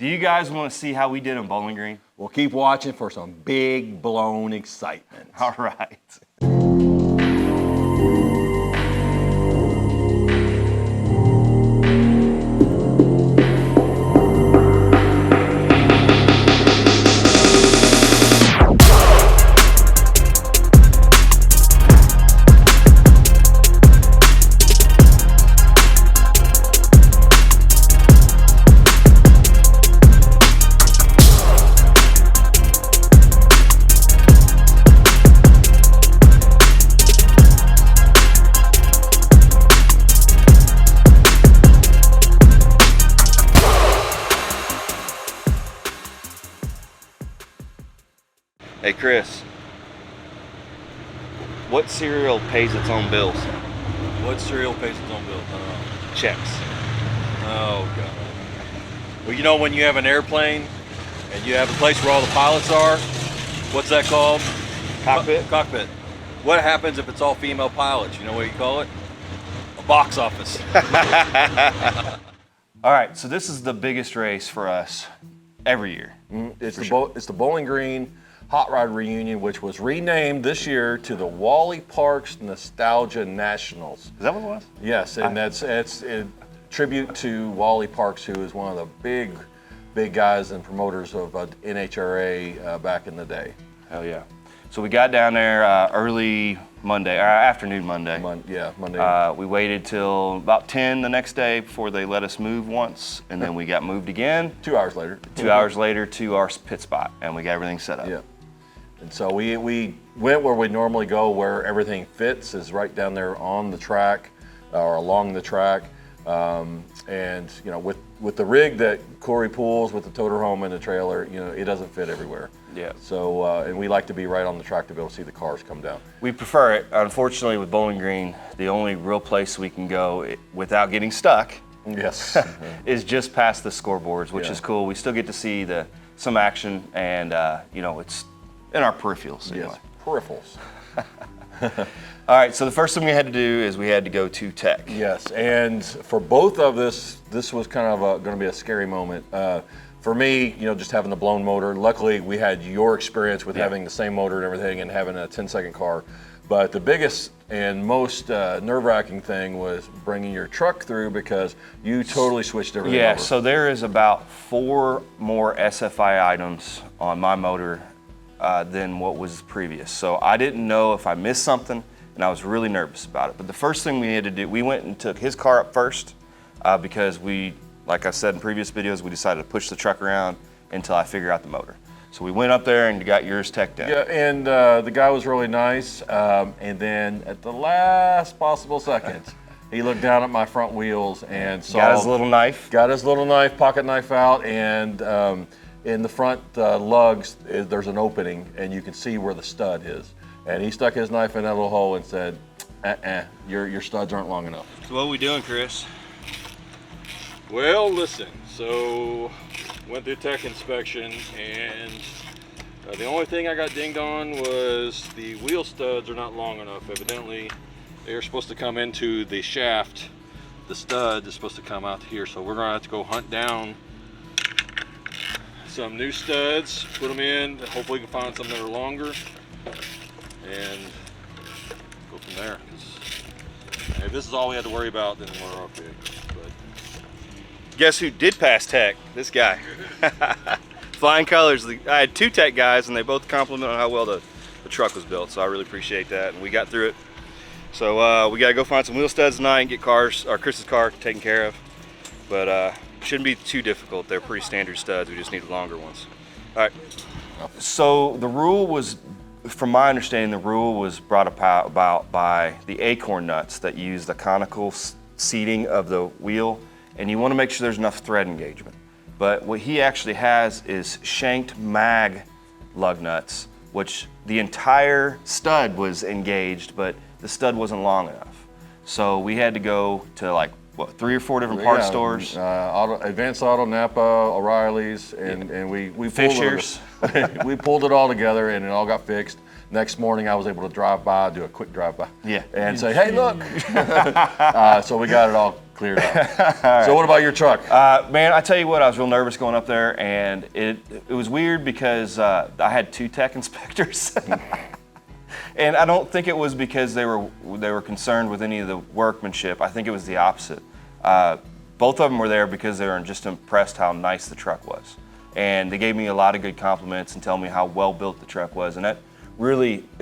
Do you guys want to see how we did on Bowling Green? We'll keep watching for some big blown excitement. All right. Hey Chris, what cereal pays its own bills? What cereal pays its own bills? I don't know. Checks. Oh, God. Well, you know when you have an airplane and you have a place where all the pilots are, what's that called? Cockpit? Cockpit. What happens if it's all female pilots? You know what you call it? A box office. All right, so this is the biggest race for us every year. It's the Bowling Green Hot Rod Reunion, which was renamed this year to the Wally Parks Nostalgia Nationals. Is that what it was? Yes, and it's a tribute to Wally Parks, who is one of the big guys and promoters of NHRA back in the day. Hell yeah. So we got down there early Monday, or afternoon Monday. Monday. We waited till about 10 the next day before they let us move once, and then we got moved again. 2 hours later. 2 hours later to our pit spot, and we got everything set up. Yeah. And so we went where we normally go, where everything fits, is right down there on the track or along the track. And you know, with the rig that Cory pulls with the toter home and the trailer, you know, it doesn't fit everywhere. Yeah. So and we like to be right on the track to be able to see the cars come down. We prefer it. Unfortunately, with Bowling Green, the only real place we can go without getting stuck Yes. is just past the scoreboards, which is cool. We still get to see some action, and you know, it's in our peripherals anyway. Yes, peripherals. All right, so the first thing we had to do is we had to go to tech. Yes, and for both of this was kind of going to be a scary moment. For me, you know, just having the blown motor. Luckily, we had your experience with having the same motor and everything and having a 10-second car. But the biggest and most nerve-wracking thing was bringing your truck through, because you totally switched everything over. So there is about 4 more SFI items on my motor than what was previous. So I didn't know if I missed something, and I was really nervous about it. But the first thing we had to do, we went and took his car up first because we, like I said in previous videos, we decided to push the truck around until I figure out the motor. So we went up there and got yours teched in. Yeah, and the guy was really nice. And then at the last possible second, he looked down at my front wheels and saw— Got his little knife. Got his little knife, pocket knife out, and in the front lugs, there's an opening, and you can see where the stud is. And he stuck his knife in that little hole and said, your studs aren't long enough. So what are we doing, Chris? Well, listen, so went through tech inspection, and the only thing I got dinged on was the wheel studs are not long enough. Evidently, they're supposed to come into the shaft. The stud is supposed to come out here, so we're gonna have to go hunt down some new studs, put them in, hopefully we can find some that are longer, and go from there. If this is all we had to worry about, then we're okay. But Guess who did pass tech? This guy. Flying colors. I had 2 tech guys, and they both complimented on how well the truck was built, so I really appreciate that, and we got through it. So we gotta go find some wheel studs tonight and get Chris's car taken care of. But shouldn't be too difficult. They're pretty standard studs. We just need longer ones. All right. So the rule was, from my understanding, the rule was brought about by the acorn nuts that use the conical seating of the wheel, and you want to make sure there's enough thread engagement. But what he actually has is shanked mag lug nuts, which the entire stud was engaged, but the stud wasn't long enough. So we had to go to like, what, 3 or 4 different parts stores? Advanced Auto, Napa, O'Reilly's, and we Fishers. We pulled it all together, and it all got fixed. Next morning, I was able to drive by, do a quick drive by, Yeah, and say, "Hey, look!" So we got it all cleared up. So what about your truck? Man, I tell you what, I was real nervous going up there, and it was weird because I had 2 tech inspectors. And I don't think it was because they were concerned with any of the workmanship. I think it was the opposite. Both of them were there because they were just impressed how nice the truck was. And they gave me a lot of good compliments and tell me how well built the truck was. And it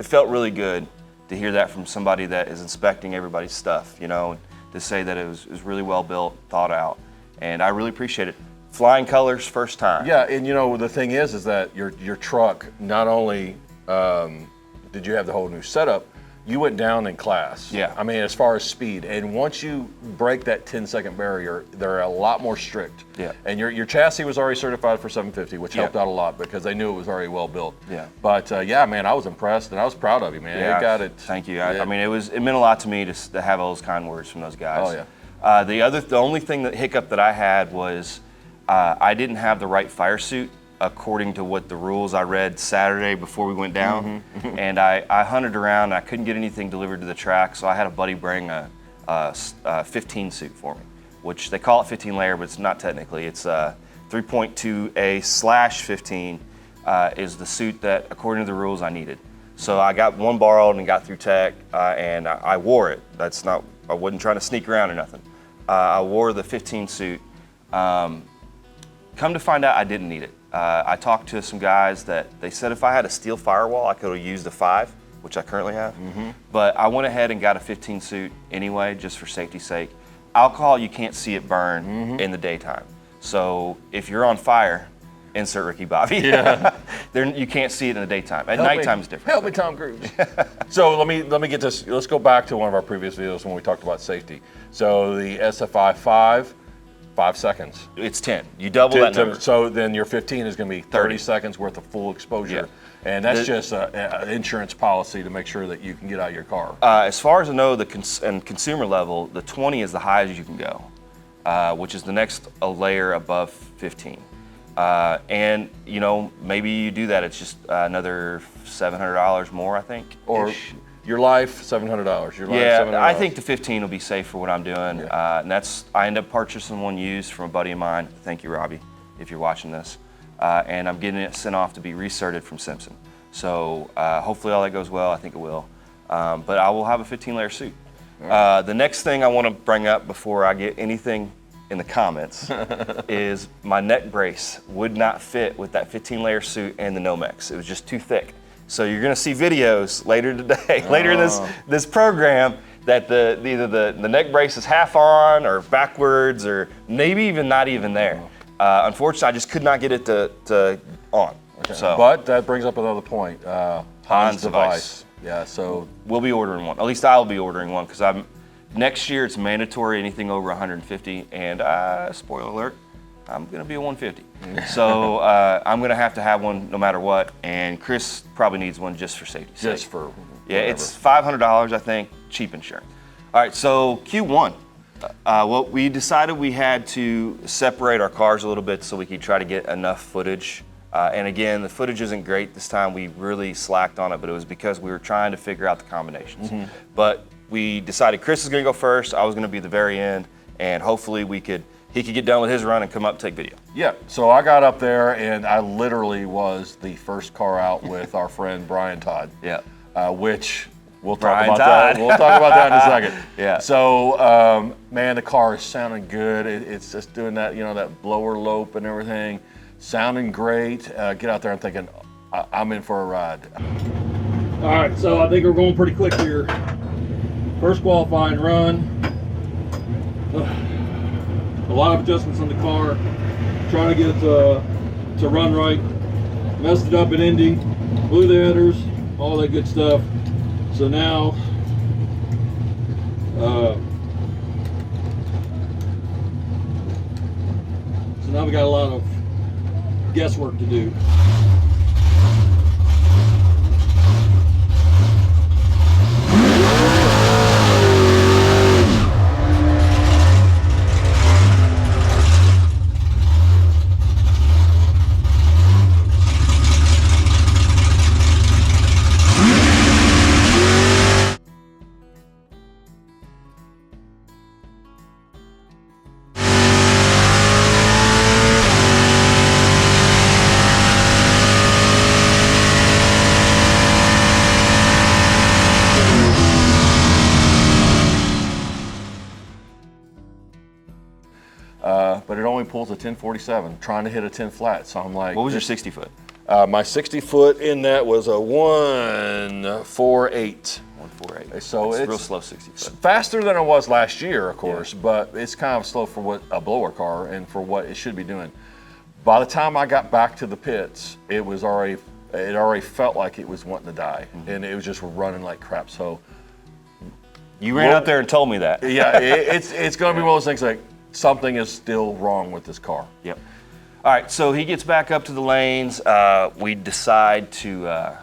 felt really good to hear that from somebody that is inspecting everybody's stuff, you know, and to say that it was really well built, thought out. And I really appreciate it. Flying colors, first time. Yeah, and you know, the thing is that your truck, not only did you have the whole new setup, you went down in class. Yeah. I mean, as far as speed. And once you break that 10-second barrier, they're a lot more strict. Yeah. And your chassis was already certified for 750, which helped out a lot because they knew it was already well built. Yeah. But yeah, man, I was impressed and I was proud of you, man. Yeah, You got it. Thank you. I mean, it meant a lot to me to have all those kind words from those guys. Oh, yeah. The only hiccup that I had was I didn't have the right fire suit according to what the rules I read Saturday before we went down. Mm-hmm. And I hunted around and I couldn't get anything delivered to the track, so I had a buddy bring a 15 suit for me, which they call it 15 layer, but it's not technically. It's 3.2A/15 is the suit that, according to the rules, I needed. So I got one borrowed and got through tech, and I wore it. I wasn't trying to sneak around or nothing. I wore the 15 suit. Come to find out, I didn't need it. I talked to some guys that they said if I had a steel firewall, I could have used the 5, which I currently have. Mm-hmm. But I went ahead and got a 15 suit anyway, just for safety's sake. Alcohol, you can't see it burn in the daytime. So if you're on fire, insert Ricky Bobby. Yeah. You can't see it in the daytime. At nighttime is different. Help me, Tom Cruise. So let me get this. Let's go back to one of our previous videos when we talked about safety. So the SFI 5 seconds. It's 10. You double that number. So then your 15 is going to be 30 seconds worth of full exposure. Yeah. And that's just an insurance policy to make sure that you can get out of your car. As far as I know, and consumer level, the 20 is the highest you can go, which is the next layer above 15. And you know, maybe you do that. It's just another $700 more, I think. Or your life, $700. Your life, yeah, $700. I think the 15 will be safe for what I'm doing. Yeah. And I ended up purchasing one used from a buddy of mine. Thank you, Robbie, if you're watching this. And I'm getting it sent off to be recerted from Simpson. So hopefully all that goes well. I think it will. But I will have a 15-layer suit. Right. The next thing I want to bring up before I get anything in the comments is my neck brace would not fit with that 15-layer suit and the Nomex. It was just too thick. So you're going to see videos later today, later in this program, that either the neck brace is half on or backwards or maybe even not even there. Unfortunately, I just could not get it to on. Okay. So, but that brings up another point. Hans device. Yeah, so we'll be ordering one. At least I'll be ordering one because next year it's mandatory anything over 150. And spoiler alert, I'm going to be a 150. So I'm going to have one no matter what. And Chris probably needs one just for safety. Just for whatever. It's $500, I think, cheap insurance. All right, so Q1. Well, we decided we had to separate our cars a little bit so we could try to get enough footage. And again, the footage isn't great this time. We really slacked on it, but it was because we were trying to figure out the combinations. But we decided Chris is going to go first. I was going to be the very end, and hopefully he could get done with his run and come up and take video. Yeah, so I got up there and I literally was the first car out with our friend Brian Todd. Yeah. Which we'll talk about that. We'll talk about that in a second. Yeah. So, man, the car is sounding good. It's just doing that, that blower lope and everything. Sounding great. Get out there and thinking, I'm in for a ride. All right, so I think we're going pretty quick here. First qualifying run. A lot of adjustments on the car. Trying to get it to run right. Messed it up in Indy. Blew the headers. All that good stuff. So now, we got a lot of guesswork to do. pulls a 1047, trying to hit a 10 flat. So I'm like, What was your 60 foot? my 60 foot in that was a 148. 148. So it's it's real slow 60 foot. faster than it was last year, of course, but it's kind of slow for what a blower car and for what it should be doing. By the time I got back to the pits, it already felt like it was wanting to die, and it was just running like crap. So You ran out there and told me that. yeah, it's going to be one of those things like something is still wrong with this car. Yep. All right, so he gets back up to the lanes. We decide to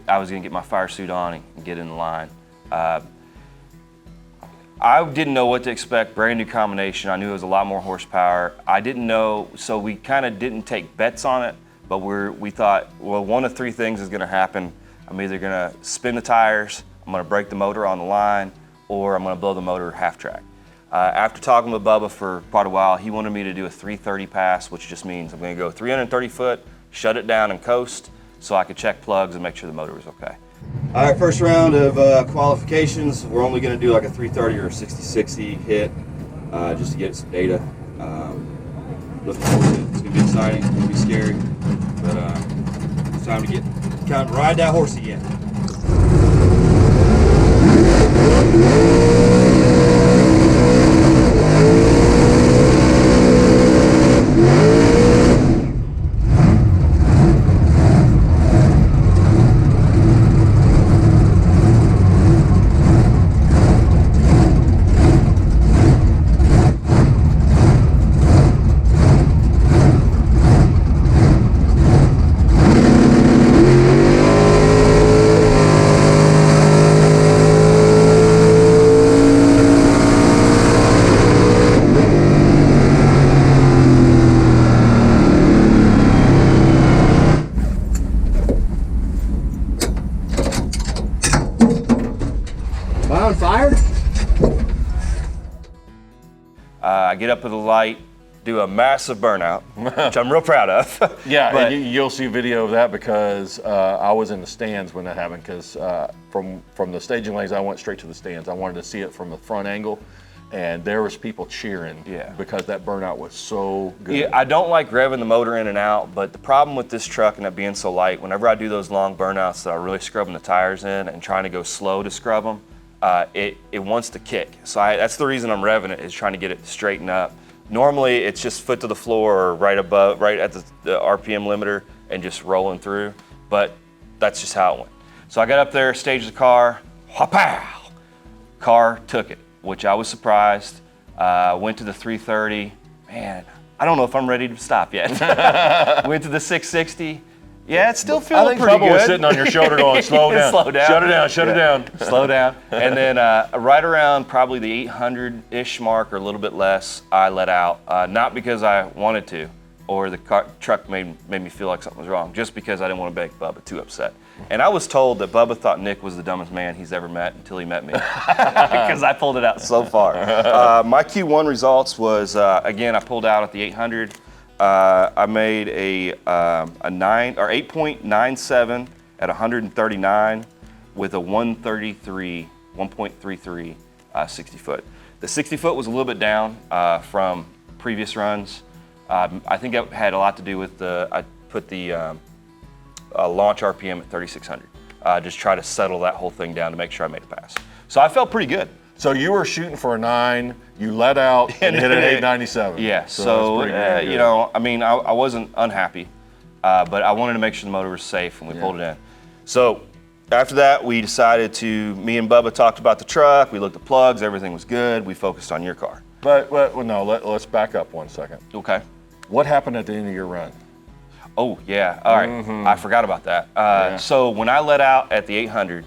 I was gonna get my fire suit on and get in the line. I didn't know what to expect, brand new combination. I knew it was a lot more horsepower. I didn't know, so we kind of didn't take bets on it, but we thought, well, one of three things is gonna happen. I'm either gonna spin the tires, I'm gonna break the motor on the line, or I'm gonna blow the motor half track. After talking with Bubba for quite a while, he wanted me to do a 330 pass, which just means I'm gonna go 330 foot, shut it down and coast so I could check plugs and make sure the motor was okay. All right, first round of qualifications. We're only gonna do like a 330 or a 60-60 hit just to get some data. Looking forward to it. It's gonna be exciting, it's gonna be scary, but it's time to ride that horse again. On fire? I get up to the light, do a massive burnout, which I'm real proud of. Yeah, but and you'll see video of that because I was in the stands when that happened. Because from the staging lanes, I went straight to the stands. I wanted to see it from the front angle, and there was people cheering. Yeah. Because that burnout was so good. yeah, I don't like revving the motor in and out, but the problem with this truck and it being so light, whenever I do those long burnouts that are really scrubbing the tires in and trying to go slow to scrub them, it wants to kick. So that's the reason I'm revving it, is trying to get it to straighten up. Normally it's just foot to the floor or right at the RPM limiter and just rolling through, but that's just how it went. So I got up there, staged the car, wha-pow! Car took it, which I was surprised. Went to the 330, man, I don't know if I'm ready to stop yet. Went to the 660. Yeah, it's still feeling I think pretty Bubba good. was sitting on your shoulder going, slow down. Slow down. Shut it down, shut it down. Slow down. And then right around probably the 800-ish mark or a little bit less, I let out. Not because I wanted to or the truck made me feel like something was wrong, just because I didn't want to make Bubba too upset. And I was told that Bubba thought Nick was the dumbest man he's ever met until he met me, because I pulled it out so far. My Q1 results was, again, I pulled out at the 800. I made a 8.97 at 139 with a 1.33 60 foot. The 60 foot was a little bit down from previous runs. I think that had a lot to do with I put the launch RPM at 3,600. Just try to settle that whole thing down to make sure I made a pass. So I felt pretty good. So you were shooting for a 9, you let out and hit an 897. Yeah, so that's pretty good. you know, I mean, I wasn't unhappy, but I wanted to make sure the motor was safe, and we pulled it in. So after that, me and Bubba talked about the truck, we looked at plugs, everything was good, we focused on your car. But no, let's back up 1 second. Okay. What happened at the end of your run? Oh, yeah, all right, I forgot about that. So when I let out at the 800,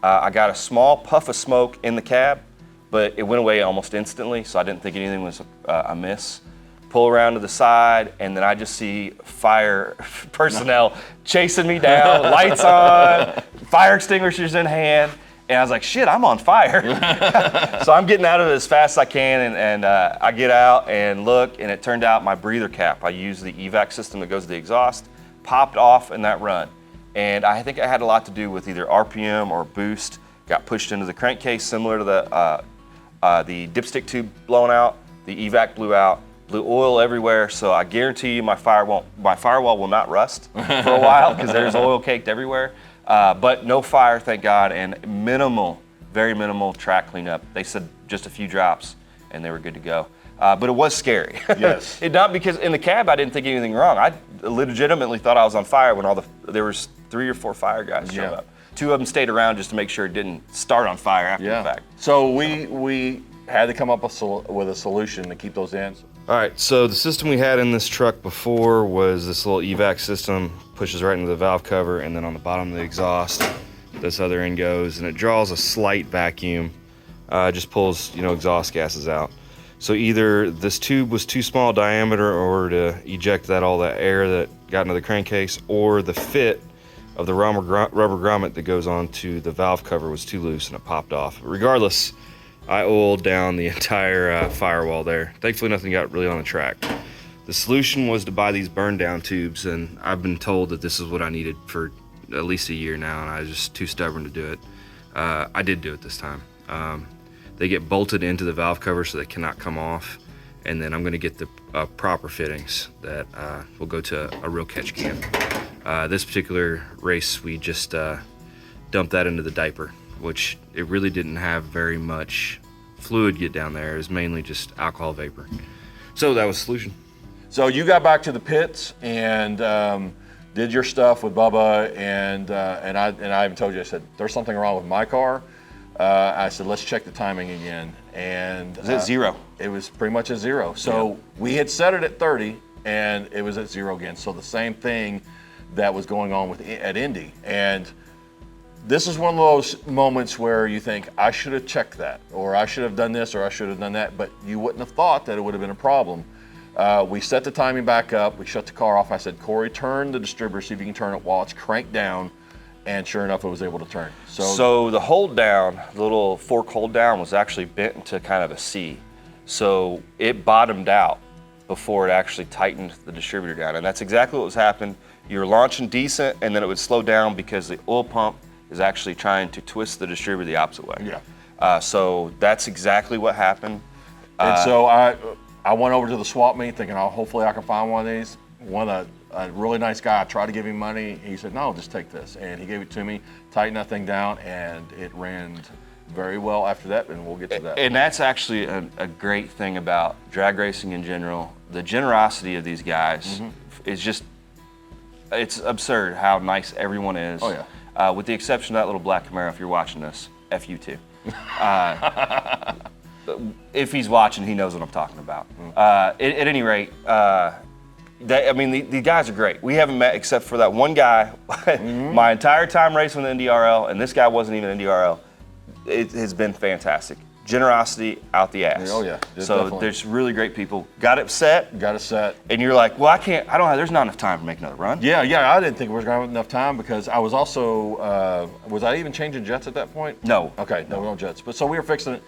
I got a small puff of smoke in the cab, but it went away almost instantly, so I didn't think anything was amiss. Pull around to the side, and then I just see fire personnel chasing me down, lights on, fire extinguishers in hand, and I was like, shit, I'm on fire. So I'm getting out of it as fast as I can, and I get out and look, and it turned out my breather cap, I use the evac system that goes to the exhaust, popped off in that run. And I think it had a lot to do with either RPM or boost, got pushed into the crankcase, similar to the dipstick tube blowing out, the evac blew out, blew oil everywhere. So I guarantee you my firewall will not rust for a while because there's oil caked everywhere. But no fire, thank God, and very minimal track cleanup. They said just a few drops and they were good to go. But it was scary. Yes. Not because in the cab I didn't think anything wrong. I legitimately thought I was on fire when there was 3 or 4 fire guys showed up. 2 of them stayed around just to make sure it didn't start on fire after the fact. So we had to come up with a solution to keep those in. All right, so the system we had in this truck before was this little evac system, pushes right into the valve cover, and then on the bottom of the exhaust, this other end goes, and it draws a slight vacuum, just pulls, exhaust gases out. So either this tube was too small diameter or to eject all that air that got into the crankcase, or the fit of the rubber grommet that goes onto the valve cover was too loose and it popped off. Regardless, I oiled down the entire firewall there. Thankfully, nothing got really on the track. The solution was to buy these burn down tubes, and I've been told that this is what I needed for at least a year now, and I was just too stubborn to do it. I did do it this time. They get bolted into the valve cover so they cannot come off, and then I'm going to get the proper fittings that will go to a real catch can. This particular race, we just dumped that into the diaper, which it really didn't have very much fluid get down there. It was mainly just alcohol vapor. So that was the solution. So you got back to the pits and did your stuff with Bubba, and I even told you, I said, there's something wrong with my car. I said, let's check the timing again. And Is it 0? It was pretty much at 0. So we had set it at 30 and it was at 0 again. So the same thing that was going on at Indy. And this is one of those moments where you think, I should have checked that, or I should have done this, or I should have done that, but you wouldn't have thought that it would have been a problem. We set the timing back up, we shut the car off. I said, Cory, turn the distributor, see if you can turn it while it's cranked down, and sure enough, it was able to turn. So the hold down, the little fork hold down, was actually bent into kind of a C. So it bottomed out before it actually tightened the distributor down, and that's exactly what was happening. You were launching decent, and then it would slow down because the oil pump is actually trying to twist the distributor the opposite way. Yeah. So that's exactly what happened. And so I went over to the swap meet thinking, oh, hopefully I can find one of these. A really nice guy, I tried to give him money. He said, no, just take this. And he gave it to me, tightened that thing down, and it ran very well after that, and we'll get to that. And that's actually a great thing about drag racing in general. The generosity of these guys is just, it's absurd how nice everyone is. Oh, yeah. With the exception of that little black Camaro, if you're watching this, F you too. If he's watching, he knows what I'm talking about. At any rate, the guys are great. We haven't met except for that one guy my entire time racing with the NDRL, and this guy wasn't even NDRL. It has been fantastic. Generosity out the ass. Oh yeah. So definitely. there's really great people. Got it set. Got it set. And you're like, well, there's not enough time to make another run. Yeah, I didn't think we were gonna have enough time because I was also, was I even changing jets at that point? No. Okay, no jets. But so we were fixing it,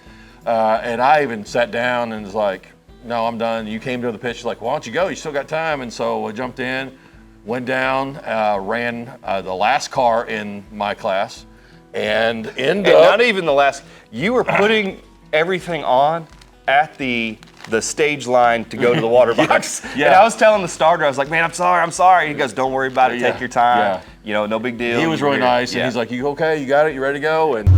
and I even sat down and was like, no, I'm done. You came to the pitch, like, why don't you go? You still got time. And so I jumped in, went down, ran the last car in my class, and ended up. Not even the last. You were putting everything on at the stage line to go to the water box. Yeah. And I was telling the starter, I was like, man, I'm sorry. He goes, don't worry about it. Yeah. Take your time. Yeah. No big deal. He was really nice, and he's like, you okay? You got it? You ready to go? And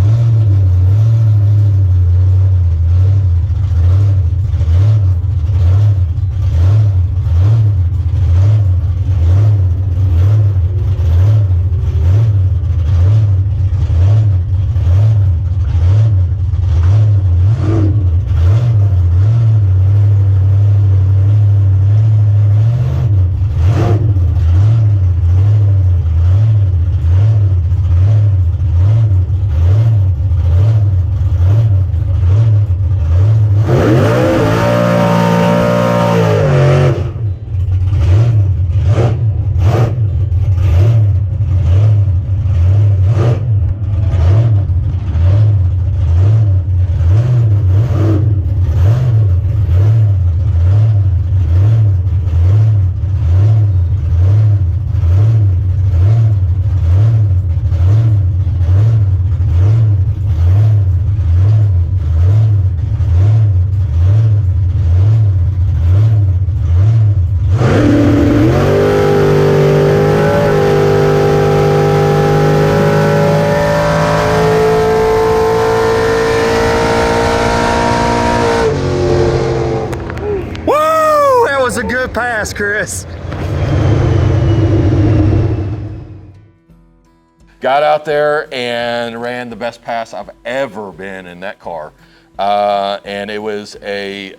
got out there and ran the best pass I've ever been in that car. And it was a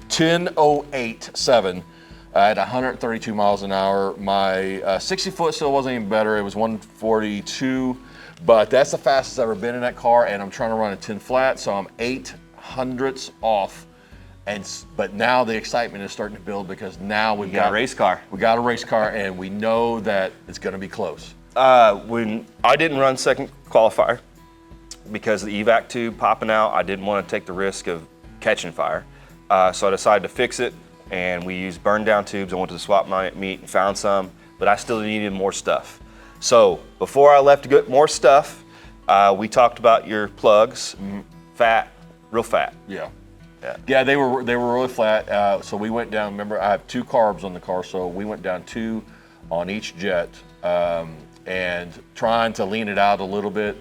10.08.7 at 132 miles an hour. My 60 foot still wasn't even better. It was 142, but that's the fastest I've ever been in that car, and I'm trying to run a 10 flat, so I'm 0.08 off. But now the excitement is starting to build because now we got a race car. We got a race car, and we know that it's going to be close. When I didn't run second qualifier because of the evac tube popping out, I didn't want to take the risk of catching fire. So I decided to fix it, and we used burn down tubes. I went to the swap meet and found some, but I still needed more stuff. So before I left to get more stuff, we talked about your plugs, fat, real fat. Yeah, they were really flat. So we went down. Remember, I have 2 carbs on the car, so we went down 2 on each jet, and trying to lean it out a little bit.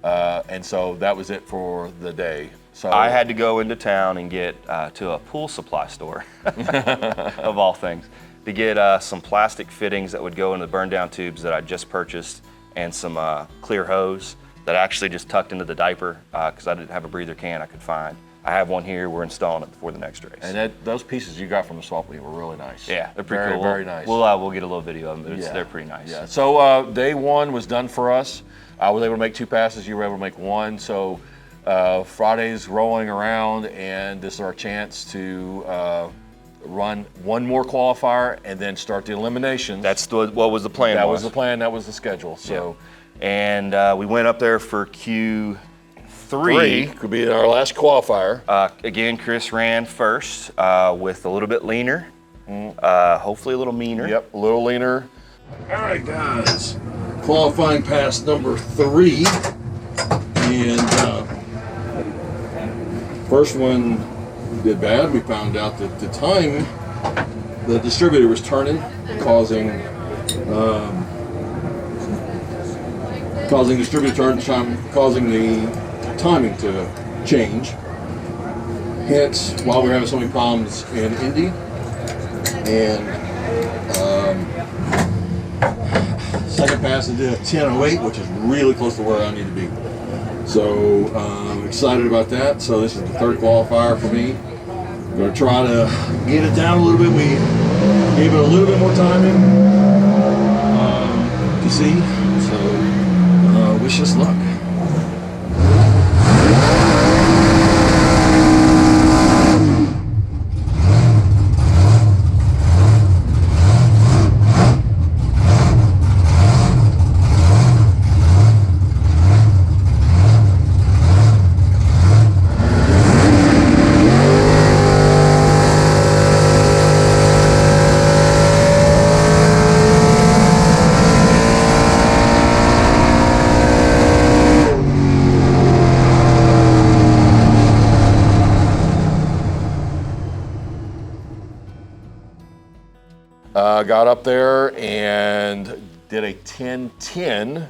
And so that was it for the day. So I had to go into town and get to a pool supply store, of all things, to get some plastic fittings that would go into the burn down tubes that I just purchased, and some clear hose that I actually just tucked into the diaper because I didn't have a breather can I could find. I have one here. We're installing it before the next race. And those pieces you got from the swap meet were really nice. Yeah, they're pretty cool. Very nice. We'll get a little video of them. They're pretty nice. Yeah. So day 1 was done for us. I was able to make 2 passes. You were able to make 1. So Friday's rolling around, and this is our chance to run 1 more qualifier and then start the eliminations. That's what was the plan. That was the plan. That was the schedule. So, and we went up there for Q3. Could be our last qualifier. Again, Chris ran first with a little bit leaner, hopefully a little meaner. Yep, a little leaner. All right, guys. Qualifying pass number 3. And first one did bad. We found out that the time the distributor was turning, causing distributor turn time, causing the timing to change. Hence, why we're having so many problems in Indy. And second pass, I did a 10.08, which is really close to where I need to be. So I'm excited about that. So this is the 3rd qualifier for me. I'm going to try to get it down a little bit. We gave it a little bit more timing. You see? So wish us luck. Got up there and did a 10.10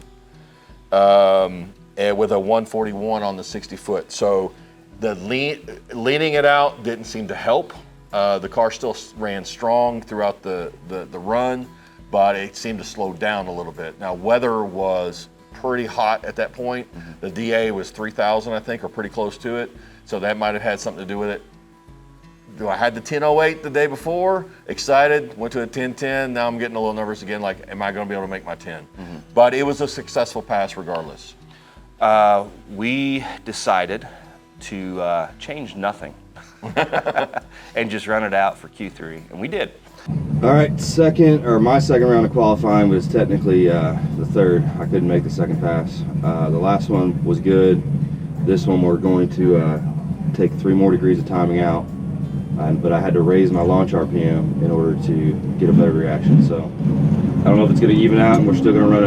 and with a 141 on the 60 foot. So the leaning it out didn't seem to help. The car still ran strong throughout the run, but it seemed to slow down a little bit. Now weather was pretty hot at that point. The DA was 3,000, I think, or pretty close to it. So that might have had something to do with it. I had the 10.08 the day before, excited, went to a 10.10. Now I'm getting a little nervous again, like, am I going to be able to make my 10? But it was a successful pass regardless. We decided to change nothing and just run it out for Q3, and we did. All right, my second round of qualifying was technically the 3rd. I couldn't make the 2nd pass. The last one was good. This one we're going to take 3 more degrees of timing out. But I had to raise my launch RPM in order to get a better reaction. So I don't know if it's going to even out, and we're still going to run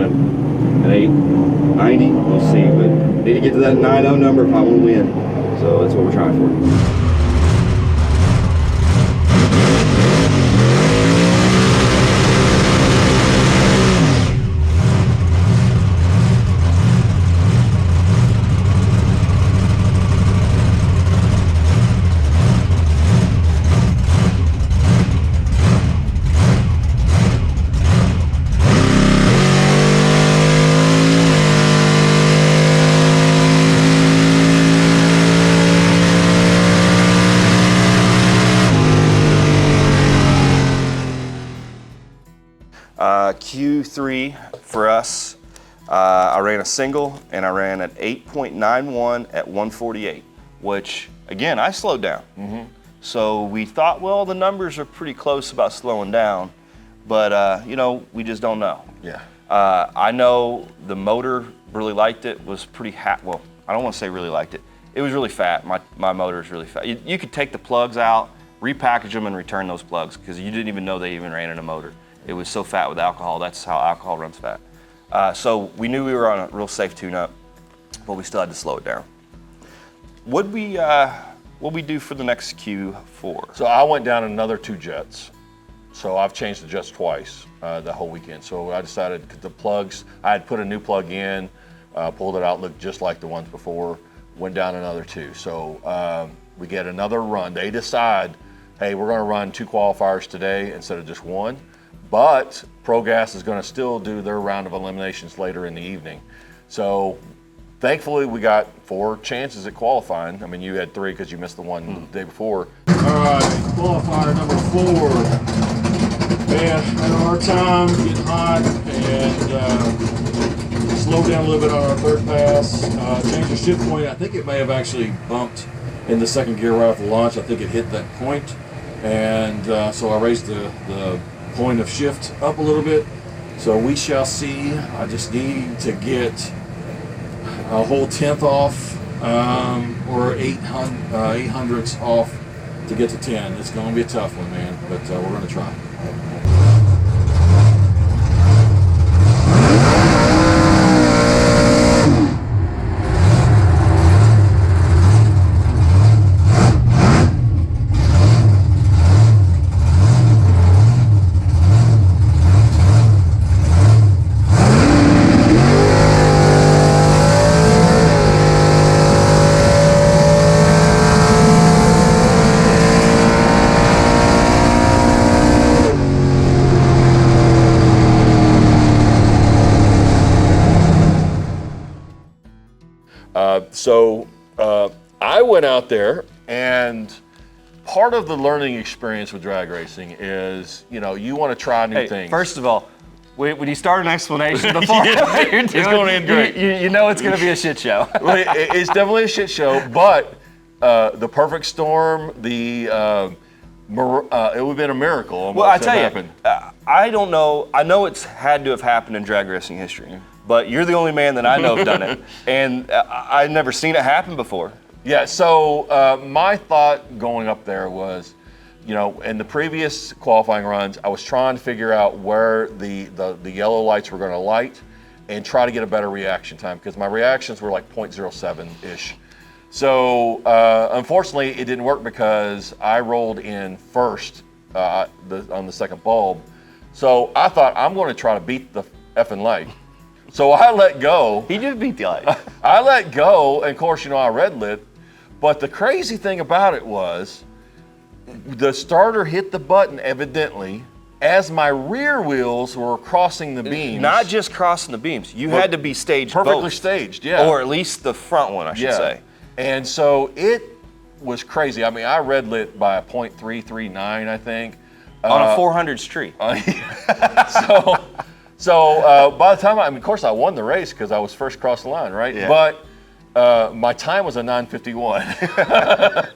an 890. We'll see, but need to get to that 9.0 number if I want to win. So that's what we're trying for. Q3 for us, I ran a single and I ran at 8.91 at 148, which again, I slowed down. So we thought, well, the numbers are pretty close about slowing down, but you know, we just don't know. Yeah. I know the motor really liked it, was pretty well, I don't want to say really liked it. It was really fat. My motor is really fat. You could take the plugs out, repackage them and return those plugs because you didn't even know they even ran in a motor. It was so fat with alcohol. That's how alcohol runs fat. So we knew we were on a real safe tune-up, but we still had to slow it down. What'd we do for the next Q4? So I went down another 2 jets. So I've changed the jets twice the whole weekend. So I decided the plugs, I had put a new plug in, pulled it out, looked just like the ones before, went down another 2. So we get another run. They decide, hey, we're gonna run 2 qualifiers today instead of just 1. But ProGas is gonna still do their round of eliminations later in the evening. So thankfully we got 4 chances at qualifying. I mean, you had 3 because you missed the one the day before. All right, qualifier number 4. Man, had a hard time getting hot and slowed down a little bit on our 3rd pass. Changed the shift point. I think it may have actually bumped in the 2nd gear right off the launch. I think it hit that point. And so I raised the point of shift up a little bit. So we shall see. I just need to get a whole 10th off or 800ths off to get to 10. It's going to be a tough one, man, but we're going to try. So I went out there, and part of the learning experience with drag racing is, you know, you want to try new things. First of all, when you start an explanation before it's going to end great. You know it's going to be a shit show. Well, it's definitely a shit show, but the perfect storm, it would have been a miracle. Almost. Well, I tell you, I don't know. I know it's had to have happened in drag racing history, but you're the only man that I know have done it, and I've never seen it happen before. Yeah. So my thought going up there was, you know, in the previous qualifying runs, I was trying to figure out where the yellow lights were going to light, and try to get a better reaction time because my reactions were like 0.07-ish. So unfortunately, it didn't work because I rolled in first on the 2nd bulb. So I thought I'm going to try to beat the effing light. So I let go. He did beat the light. I let go, and of course, you know, I red lit. But the crazy thing about it was, the starter hit the button evidently as my rear wheels were crossing the beams. Not just crossing the beams. You had to be staged perfectly both. staged, yeah. Or at least the front one, I should say. And so it was crazy. I mean, I red lit by a 0.339, I think. On a 400 street. So by the time, of course, I won the race because I was first across the line, right? Yeah. But my time was a 9:51.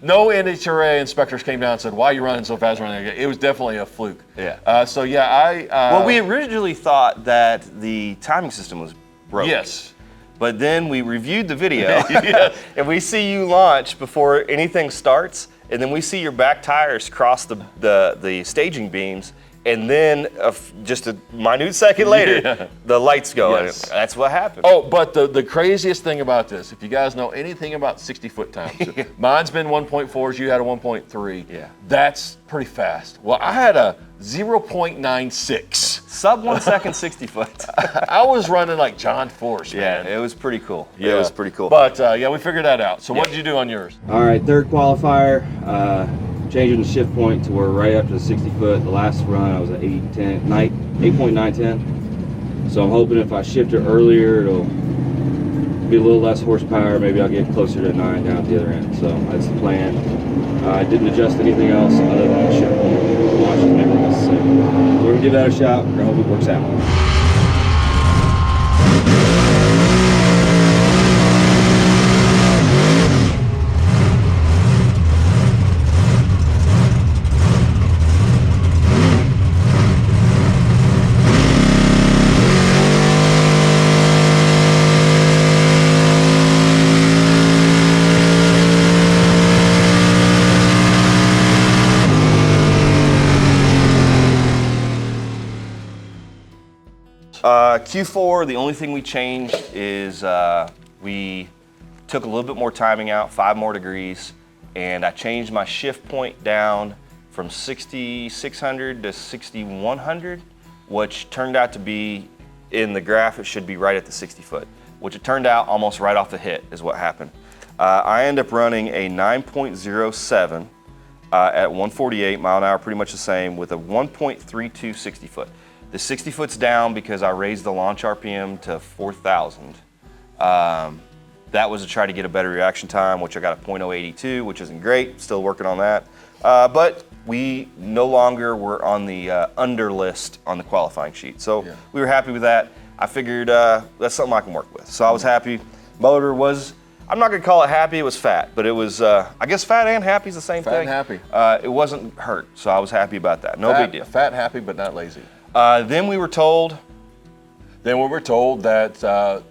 No NHRA inspectors came down and said, "Why are you running so fast?" It was definitely a fluke. Yeah. So yeah, well, we originally thought that the timing system was broken. Yes. But then we reviewed the video, and we see you launch before anything starts, and then we see your back tires cross the staging beams, and then just a minute second later, the lights go. Yes. And that's what happened. Oh, but the craziest thing about this, if you guys know anything about 60-foot times, mine's been 1.4s, you had a 1.3. Yeah. That's pretty fast. Well, I had a 0.96. Sub 1 second, 60 foot. I was running like John Force, man. Yeah, it was pretty cool. Yeah, it was pretty cool. But yeah, we figured that out. So what did you do on yours? All right, 3rd qualifier, changing the shift point to where right up to the 60 foot. The last run I was at 8.910. So I'm hoping if I shift it earlier, it'll be a little less horsepower. Maybe I'll get closer to 9 down at the other end. So that's the plan. I didn't adjust anything else other than the shift point. Launch and everything else the same. give that a shot. We're gonna hope it works out. Q4, the only thing we changed is we took a little bit more timing out, 5 more degrees, and I changed my shift point down from 6,600 to 6,100, which turned out to be, in the graph, it should be right at the 60 foot, which it turned out almost right off the hit is what happened. I end up running a 9.07 at 148 mile an hour, pretty much the same, with a 1.32 60 foot. The 60 foot's down because I raised the launch RPM to 4,000. That was to try to get a better reaction time, which I got a .082, which isn't great, still working on that. But we no longer were on the under list on the qualifying sheet. So we were happy with that. I figured that's something I can work with. So I was happy. Motor was, I'm not gonna call it happy, it was fat, but it was, I guess fat and happy is the same thing. Fat and happy. It wasn't hurt, so I was happy about that. No big deal. Fat, happy, but not lazy. Then we were told that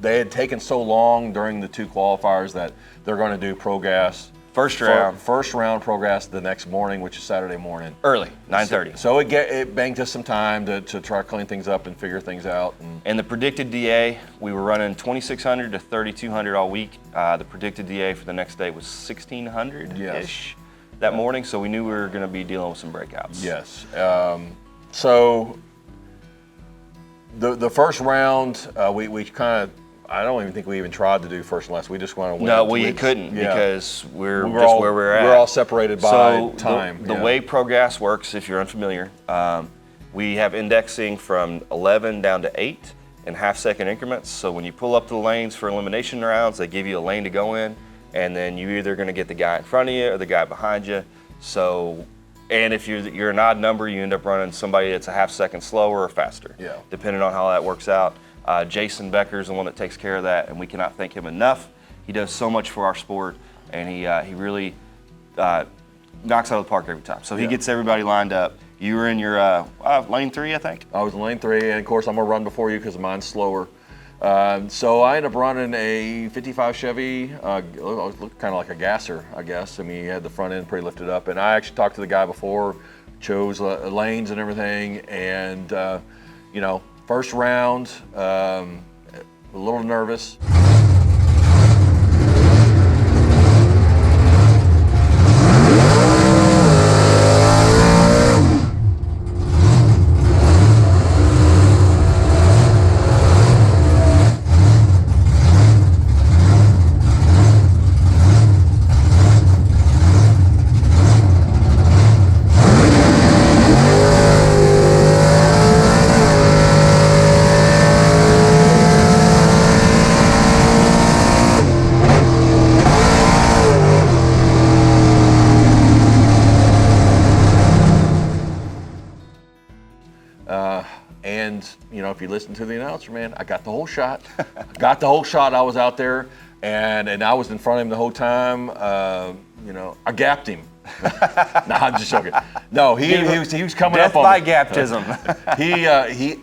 they had taken so long during the 2 qualifiers that they're going to do pro gas first round pro gas the next morning, which is Saturday morning. Early, 9:30. So it banked us some time to try to clean things up and figure things out. And the predicted DA, we were running 2,600 to 3,200 all week. The predicted DA for the next day was 1,600-ish that morning, so we knew we were going to be dealing with some breakouts. Yes. So the first round, we kind of, I don't even think we even tried to do first and last. We just wanted to win. No, we couldn't because we're just all, where we're at. We're all separated by time. The way pro gas works, if you're unfamiliar, we have indexing from 11 down to 8 in half-second increments. So when you pull up the lanes for elimination rounds, they give you a lane to go in, and then you're either going to get the guy in front of you or the guy behind you. So. And if you're an odd number, you end up running somebody that's a half-second slower or faster, depending on how that works out. Jason Becker's the one that takes care of that, and we cannot thank him enough. He does so much for our sport, and he really knocks out of the park every time. So he gets everybody lined up. You were in your lane 3, I think? I was in lane 3, and of course I'm going to run before you because mine's slower. So I ended up running a 55 Chevy, looked kind of like a gasser, I guess. I mean, he had the front end pretty lifted up. And I actually talked to the guy before, chose lanes and everything. And, you know, first round, a little nervous. And, you know, if you listen to the announcer, man, I got the whole shot. I was out there, and I was in front of him the whole time. You know, I gapped him. No, I'm just joking. No, he was coming up on me. Death by gaptism.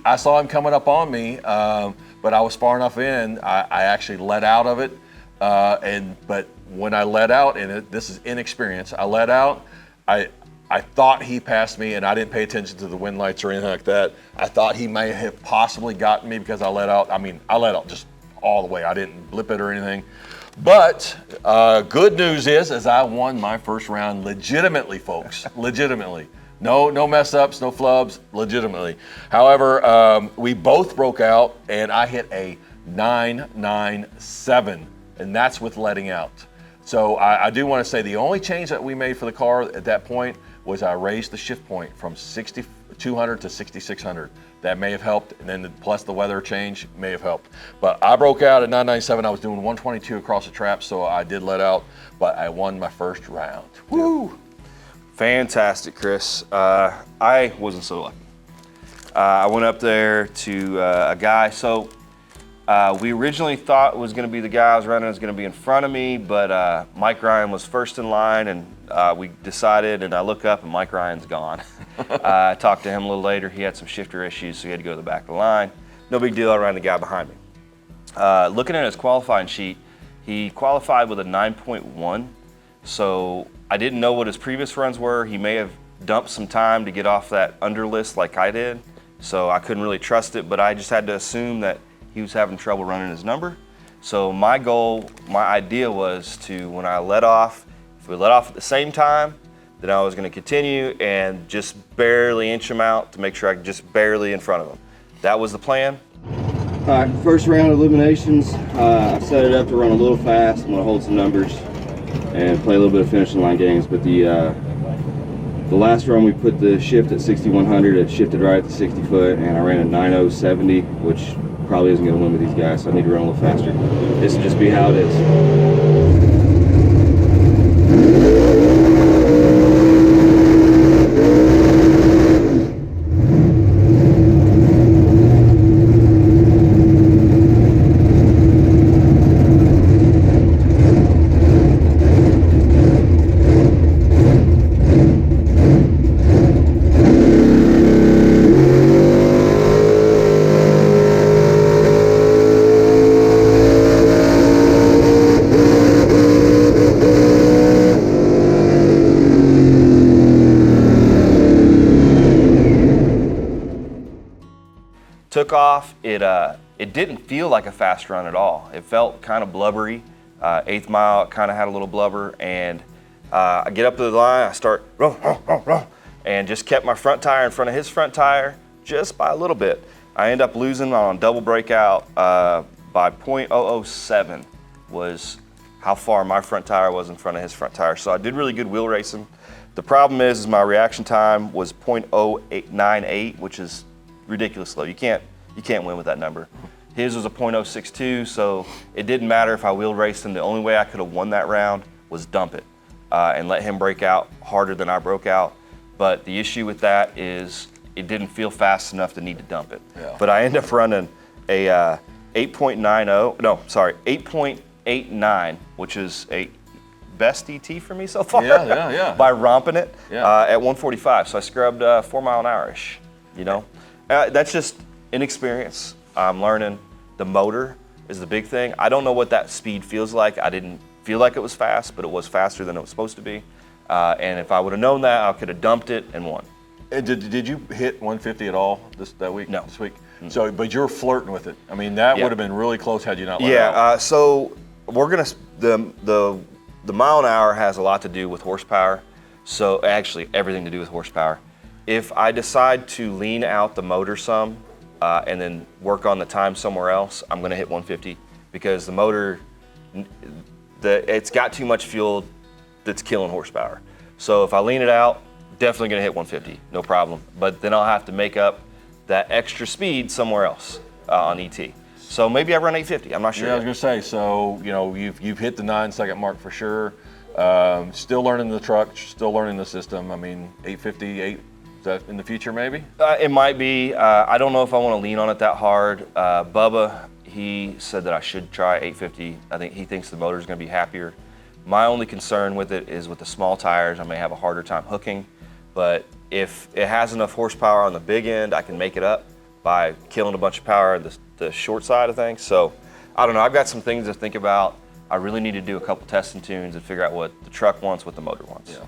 I saw him coming up on me, but I was far enough in. I actually let out of it, but when I let out, and this is inexperience, I let out. I thought he passed me, and I didn't pay attention to the wind lights or anything like that. I thought he may have possibly gotten me because I let out. I mean, I let out just all the way. I didn't blip it or anything. But good news is I won my first round legitimately, folks. Legitimately. No mess ups, no flubs, legitimately. However, we both broke out, and I hit a 997, and that's with letting out. So I do want to say the only change that we made for the car at that point was I raised the shift point from 6,200 to 6,600. That may have helped, and then plus the weather change may have helped. But I broke out at 997. I was doing 122 across the trap, so I did let out, but I won my first round. Woo! Fantastic, Chris. I wasn't so lucky. I went up there to a guy. So we originally thought it was going to be the guy I was running was going to be in front of me, but Mike Ryan was first in line, and we decided, and I look up and Mike Ryan's gone. I talked to him a little later. He had some shifter issues, so he had to go to the back of the line. No big deal, I ran the guy behind me. Looking at his qualifying sheet, he qualified with a 9.1, so I didn't know what his previous runs were. He may have dumped some time to get off that under list like I did, so I couldn't really trust it, but I just had to assume that he was having trouble running his number. So my goal, my idea was to, when I let off, if we let off at the same time, then I was going to continue and just barely inch him out to make sure I could just barely in front of him. That was the plan. All right, first round of eliminations. I set it up to run a little fast. I'm going to hold some numbers and play a little bit of finishing line games. But the last run, we put the shift at 6100. It shifted right at the 60 foot, and I ran a 9070, which probably isn't going to win with these guys, so I need to run a little faster. This will just be how it is. Took off, it didn't feel like a fast run at all. It felt kind of blubbery. 8th mile, it kind of had a little blubber, and I get up to the line, I start and just kept my front tire in front of his front tire just by a little bit. I end up losing on double breakout by 0.007 was how far my front tire was in front of his front tire. So I did really good wheel racing. The problem is my reaction time was 0.0898, which is ridiculous low. You can't win with that number. His was a 0.062, so it didn't matter if I wheel raced him. The only way I could have won that round was dump it and let him break out harder than I broke out. But the issue with that is it didn't feel fast enough to need to dump it. Yeah. But I end up running a 8.89, which is a best ET for me so far. Yeah. By romping it Yeah. at 145. So I scrubbed 4 mile an hour-ish, you know? That's just inexperience. I'm learning. The motor is the big thing. I don't know what that speed feels like. I didn't feel like it was fast, but it was faster than it was supposed to be. And if I would have known that, I could have dumped it and won. And did you hit 150 at all that week? No. This week? Mm-hmm. So, but you're flirting with it. I mean, that would have been really close had you not let out. Yeah. So we're gonna the mile an hour has a lot to do with horsepower. So actually, everything to do with horsepower. If I decide to lean out the motor some and then work on the time somewhere else, I'm gonna hit 150 because the motor, it's got too much fuel that's killing horsepower. So if I lean it out, definitely gonna hit 150, no problem. But then I'll have to make up that extra speed somewhere else on ET. So maybe I run 850, I'm not sure. Yeah, I was gonna say, so you've hit the 9-second mark for sure. Still learning the truck, still learning the system. I mean, 858. Is that in the future, maybe? It might be. I don't know if I want to lean on it that hard. Bubba, he said that I should try 850. I think he thinks the motor is going to be happier. My only concern with it is with the small tires, I may have a harder time hooking. But if it has enough horsepower on the big end, I can make it up by killing a bunch of power on the short side of things. So I don't know. I've got some things to think about. I really need to do a couple tests and tunes and figure out what the truck wants, what the motor wants. Yeah.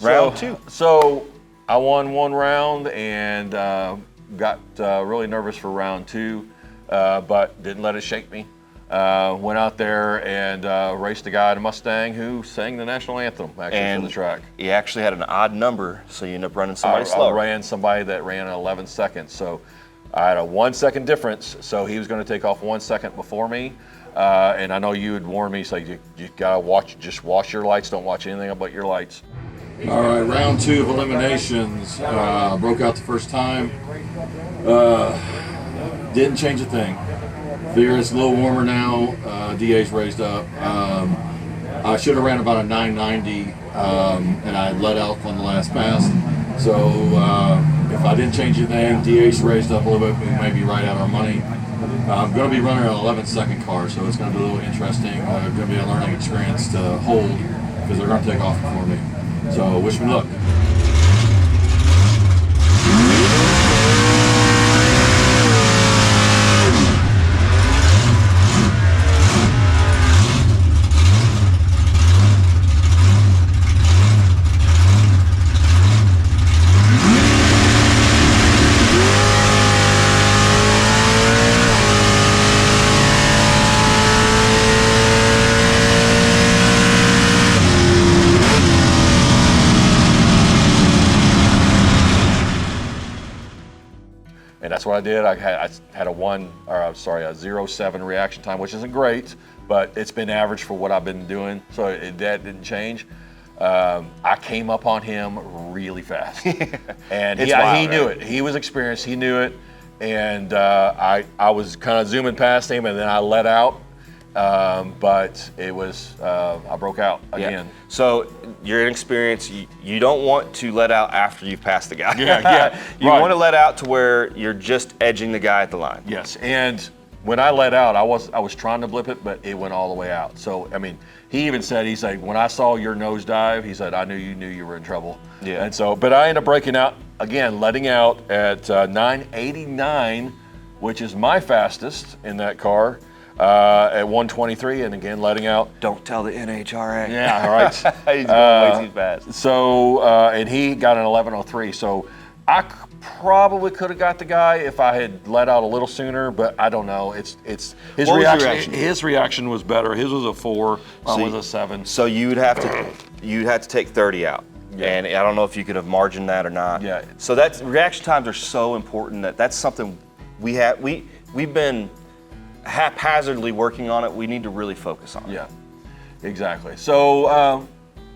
Round two. So I won one round and got really nervous for round two, but didn't let it shake me. Went out there and raced a guy in a Mustang who sang the national anthem for the track. He actually had an odd number, so you end up running somebody slower. I ran somebody that ran 11 seconds, so I had a 1 second difference, so he was going to take off 1 second before me. And I know you had warned me, so you gotta just watch your lights, don't watch anything but your lights. All right, round two of eliminations. Broke out the first time. Didn't change a thing. Figure it's a little warmer now. DA's raised up. I should have ran about a 990, and I let out on the last pass. So if I didn't change anything. DA's raised up a little bit, we may be right at our money. I'm going to be running an 11-second car, so it's going to be a little interesting. Going to be a learning experience to hold because they're going to take off before me. So wish me luck. And that's what I did. I had a 0.7 reaction time, which isn't great, but it's been average for what I've been doing, so that didn't change. I came up on him really fast, and he knew it. He was experienced. He knew it, and I was kind of zooming past him, and then I let out. But it was I broke out again. Yeah. So you're inexperienced. You don't want to let out after you've passed the guy. Yeah. You want to let out to where you're just edging the guy at the line. Yes, and when I let out, I was trying to blip it, but it went all the way out. So I mean, he even said, he's like, when I saw your nose dive, he said, I knew you were in trouble. Yeah. And so, but I ended up breaking out again, letting out at 989, which is my fastest in that car. At 123, and again letting out. Don't tell the NHRA. Yeah, all right. He's going way too fast. So, and he got an 1103. So, I probably could have got the guy if I had let out a little sooner, but I don't know. His reaction. His reaction was better. His was a 4. Mine was a 7. So you'd have to take 30 out. Yeah. And I don't know if you could have margined that or not. Yeah. So reaction times are so important that's something we've been haphazardly working on it. We need to really focus on it. Yeah, exactly. So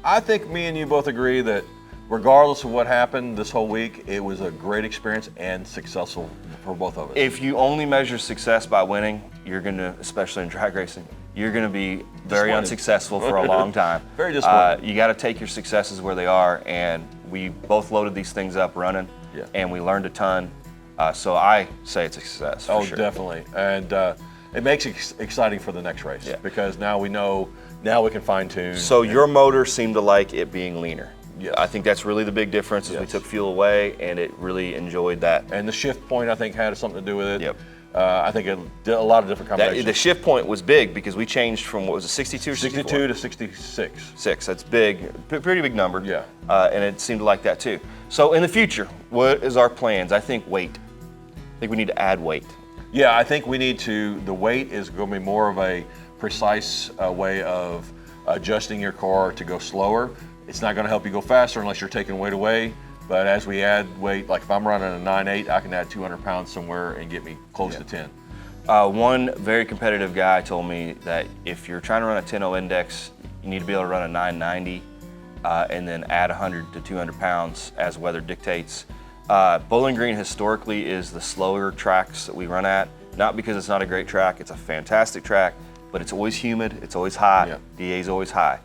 I think me and you both agree that regardless of what happened this whole week, it was a great experience and successful for both of us. If you only measure success by winning, you're gonna, especially in drag racing, you're gonna be very unsuccessful for a long time. Very disappointing. You gotta take your successes where they are, and we both loaded these things up running, and we learned a ton. So I say it's a success. For sure. Definitely. And it makes it exciting for the next race because now we know, now we can fine tune. So your motor seemed to like it being leaner. Yes. I think that's really the big difference is we took fuel away and it really enjoyed that. And the shift point I think had something to do with it. Yep. I think it did a lot of different combinations. The shift point was big because we changed from, what was it, 62 or 64? 62 to 66. 6, that's big, pretty big number. Yeah. And it seemed to like that too. So in the future, what is our plans? I think weight. I think we need to add weight. Yeah, I think we need to, the weight is going to be more of a precise way of adjusting your car to go slower. It's not going to help you go faster unless you're taking weight away. But as we add weight, like if I'm running a 9.8, I can add 200 pounds somewhere and get me close to 10. One very competitive guy told me that if you're trying to run a 10.0 index, you need to be able to run a 990 and then add 100 to 200 pounds as weather dictates. Bowling Green historically is the slower tracks that we run at, not because it's not a great track, it's a fantastic track, but it's always humid, it's always hot, DA's always high.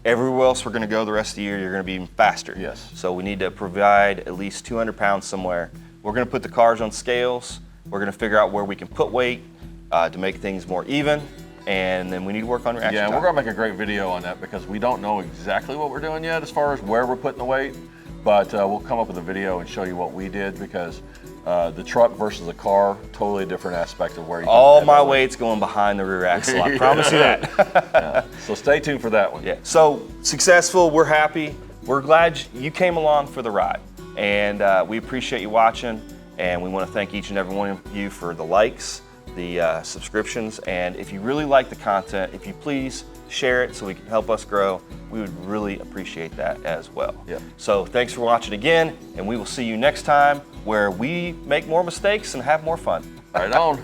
Everywhere else we're gonna go the rest of the year, you're gonna be even faster. Yes. So we need to provide at least 200 pounds somewhere. We're gonna put the cars on scales, we're gonna figure out where we can put weight to make things more even, and then we need to work on reaction time. We're gonna make a great video on that because we don't know exactly what we're doing yet as far as where we're putting the weight. But we'll come up with a video and show you what we did because the truck versus the car, totally different aspect of where you all my weight's going behind the rear axle, I promise you that. So stay tuned for that one. Yeah. So successful, we're happy. We're glad you came along for the ride. And we appreciate you watching. And we want to thank each and every one of you for the likes, the subscriptions. And if you really like the content, if you please share it so we can help us grow, we would really appreciate that as well. Yep. So thanks for watching again, and we will see you next time where we make more mistakes and have more fun. Right on.